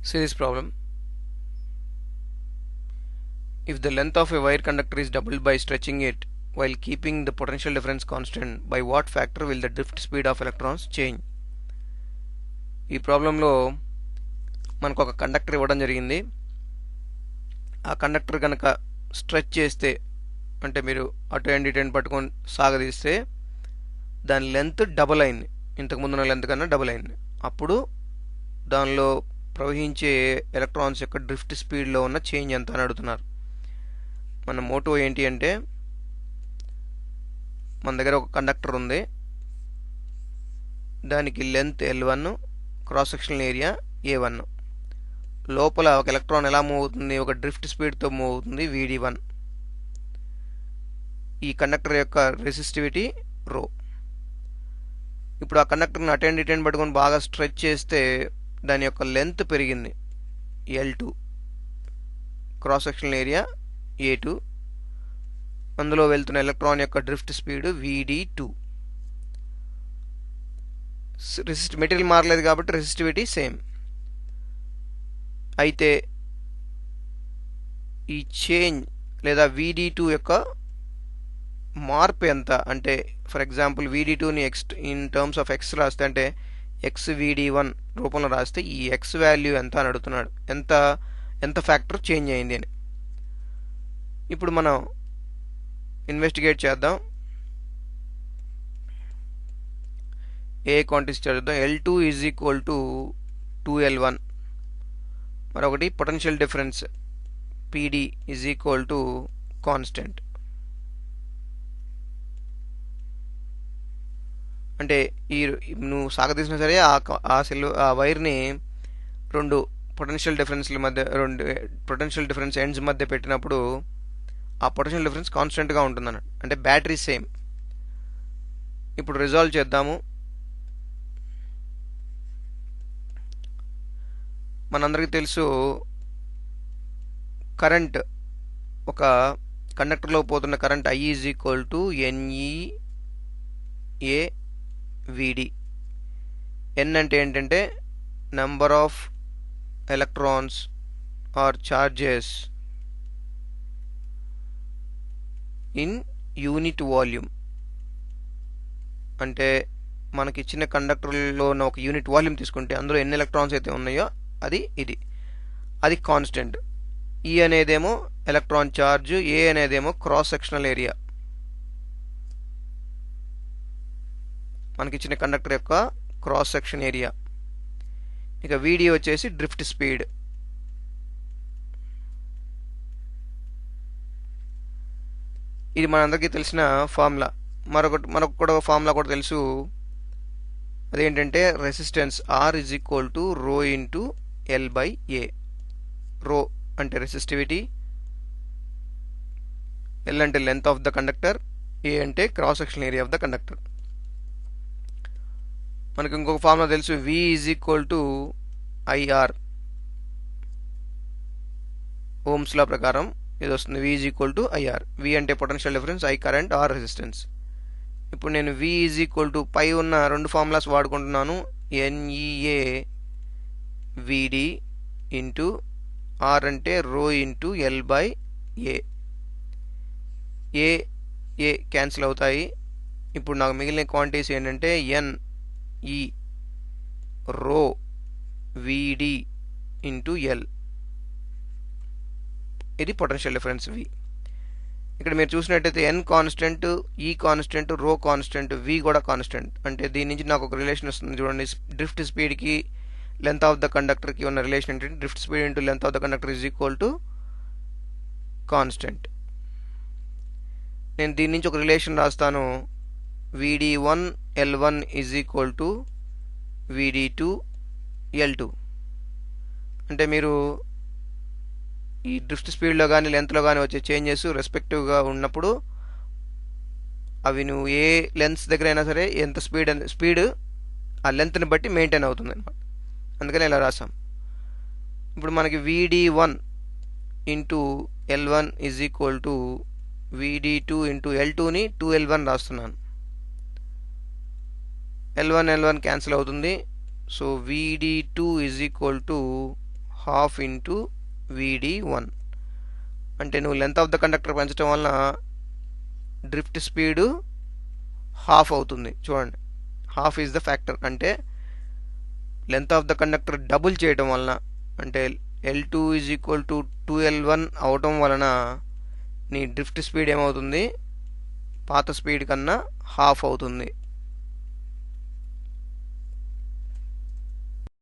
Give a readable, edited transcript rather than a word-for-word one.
Series problem. If the length of a wire conductor is doubled by stretching it while keeping the potential difference constant, by what factor will the drift speed of electrons change? ఈ ప్రాబ్లంలో మనకు ఒక conductor ఇవ్వడం జరిగింది. ఆ conductor కనుక stretch చేస్తే, అంటే మీరు అటు ఎండ్ ఇటు ఎండ్ పట్టుకొని సాగదీస్తే దాని లెంత్ డబుల్ అయింది, ఇంతకుముందున్న లెంత్ కన్నా డబుల్ అయింది. అప్పుడు దానిలో ప్రవహించే ఎలక్ట్రాన్స్ యొక్క డ్రిఫ్ట్ స్పీడ్లో ఉన్న చేంజ్ ఎంత అని అడుగుతున్నారు. మన మోటో ఏంటి అంటే, మన దగ్గర ఒక కండక్టర్ ఉంది, దానికి length L1, cross sectional area A1. లోపల ఒక ఎలక్ట్రాన్ ఎలా మూవ్ అవుతుంది, ఒక డ్రిఫ్ట్ స్పీడ్తో మూవ్ అవుతుంది, VD1. ఈ కండక్టర్ యొక్క రెసిస్టివిటీ రో. ఇప్పుడు ఆ కండక్టర్ని అటెండ్ ఇటెండ్ పట్టుకొని బాగా స్ట్రెచ్ చేస్తే దాని యొక్క లెంత్ పెరిగింది, L2, cross sectional area A2, అందులో వెళ్తున్న ఎలక్ట్రాన్ యొక్క డ్రిఫ్ట్ స్పీడ్ VD2. మెటీరియల్ మారలేదు కాబట్టి రెసిస్టివిటీ సేమ్. అయితే ఈ చేంజ్ లేదా VD2 యొక్క మార్పు ఎంత అంటే, ఫర్ ఎగ్జాంపుల్ VD2ని ఇన్ టర్మ్స్ ఆఫ్ ఎక్స్ రాస్తే, అంటే XVD1 రూపంలో రాస్తే ఈ ఎక్స్ వాల్యూ ఎంత అని అడుగుతున్నాడు, ఎంత ఫ్యాక్టర్ చేంజ్ అయింది అని. ఇప్పుడు మనం ఇన్వెస్టిగేట్ చేద్దాం. ఏ క్వాంటిటీస్ చదువుదాం. L2 is equal to 2L1. మరొకటి potential difference PD is equal to constant. అంటే నువ్వు సాగదీసినా సరే ఆ వైర్ని రెండు పొటెన్షియల్ డిఫరెన్స్ ఎండ్స్ మధ్య పెట్టినప్పుడు ఆ పొటెన్షియల్ డిఫరెన్స్ కాన్స్టెంట్గా ఉంటుంది అన్నట్టు, అంటే బ్యాటరీ సేమ్. ఇప్పుడు రిజాల్వ్ చేద్దాము. మనందరికీ తెలుసు, కరెంట్, ఒక కండక్టర్లో పోతున్న current I is equal to NEAVD. N అంటే ఏంటంటే number of electrons or charges in unit volume. అంటే మనకి ఇచ్చిన కండక్టర్లో ఉన్న ఒక యూనిట్ వాల్యూమ్ తీసుకుంటే అందులో ఎన్ని ఎలక్ట్రాన్స్ అయితే ఉన్నాయో అది కాన్స్టెంట్. E అనేదేమో ఎలక్ట్రాన్ ఛార్జ్, A అనేదేమో క్రాస్ సెక్షనల్ ఏరియా. మనకిచ్చిన కండక్టర్ యొక్క క్రాస్ సెక్షన్ ఏరియా. ఇక VD వచ్చేసి డ్రిఫ్ట్ స్పీడ్. ఇది మనందరికీ తెలిసిన ఫార్ములా. మనకు కూడా ఫార్ములా కూడా తెలుసు, అదేంటంటే resistance R is equal to rho into L/A. Rho అంటే రెసిస్టివిటీ, L అంటే length of the conductor, A అంటే cross section area of the conductor. మనకు ఇంకొక ఫార్ములా తెలుసు, V is equal to IR. Ohm's law ప్రకారం ఇది వస్తుంది, V is equal to IR. V అంటే potential difference, I current, R resistance. ఇప్పుడు నేను V ఈజ్ ఈక్వల్ టు పై ఉన్న రెండు ఫార్ములాస్ వాడుకుంటున్నాను, NEAVD ఇంటూ R అంటే రో ఇంటూ L/A. ఏ క్యాన్సిల్ అవుతాయి. ఇప్పుడు నాకు మిగిలిన క్వాంటిటీస్ ఏంటంటే NE రో VD ఇంటూ L. ఇది పొటెన్షియల్ డిఫరెన్స్ V. ఇక్కడ మీరు చూసినట్టయితే N కాన్స్టెంట్, E కాన్స్టెంట్, రో కాన్స్టెంట్, V కూడా కాన్స్టెంట్. అంటే దీని నుంచి నాకు ఒక రిలేషన్ వస్తుంది చూడండి. డ్రిఫ్ట్ స్పీడ్కి లెంత్ ఆఫ్ ద కండక్టర్కి ఉన్న రిలేషన్ ఏంటంటే drift speed into length of the conductor is equal to constant. నేను దీని నుంచి ఒక రిలేషన్ రాస్తాను, VD1 L1 is equal to VD2 L2. అంటే మీరు ఈ డ్రిఫ్ట్ స్పీడ్లో కానీ లెంత్లో కానీ వచ్చే చేంజెస్ రెస్పెక్టివ్గా ఉన్నప్పుడు అవి నువ్వు ఏ లెంత్స్ దగ్గర అయినా సరే ఎంత స్పీడ్ ఆ లెంత్ని బట్టి మెయింటైన్ అవుతుంది అనమాట. అందుకని ఇలా రాసాం. ఇప్పుడు మనకి VD1 into L1 is equal to VD2 into L2ని 2L1 రాస్తున్నాను. L1 క్యాన్సిల్ అవుతుంది. So VD2 is equal to half into VD1. అంటే నువ్వు లెంత్ ఆఫ్ ద కండక్టర్ పెంచడం వలన డ్రిఫ్ట్ స్పీడు హాఫ్ అవుతుంది. చూడండి, హాఫ్ ఈజ్ ద ఫ్యాక్టర్. అంటే length of the conductor double చేయడం వలన, అంటే L2 is equal to 2L1 అవటం వలన నీ డ్రిఫ్ట్ స్పీడ్ ఏమవుతుంది, పాత స్పీడ్ కన్నా హాఫ్ అవుతుంది.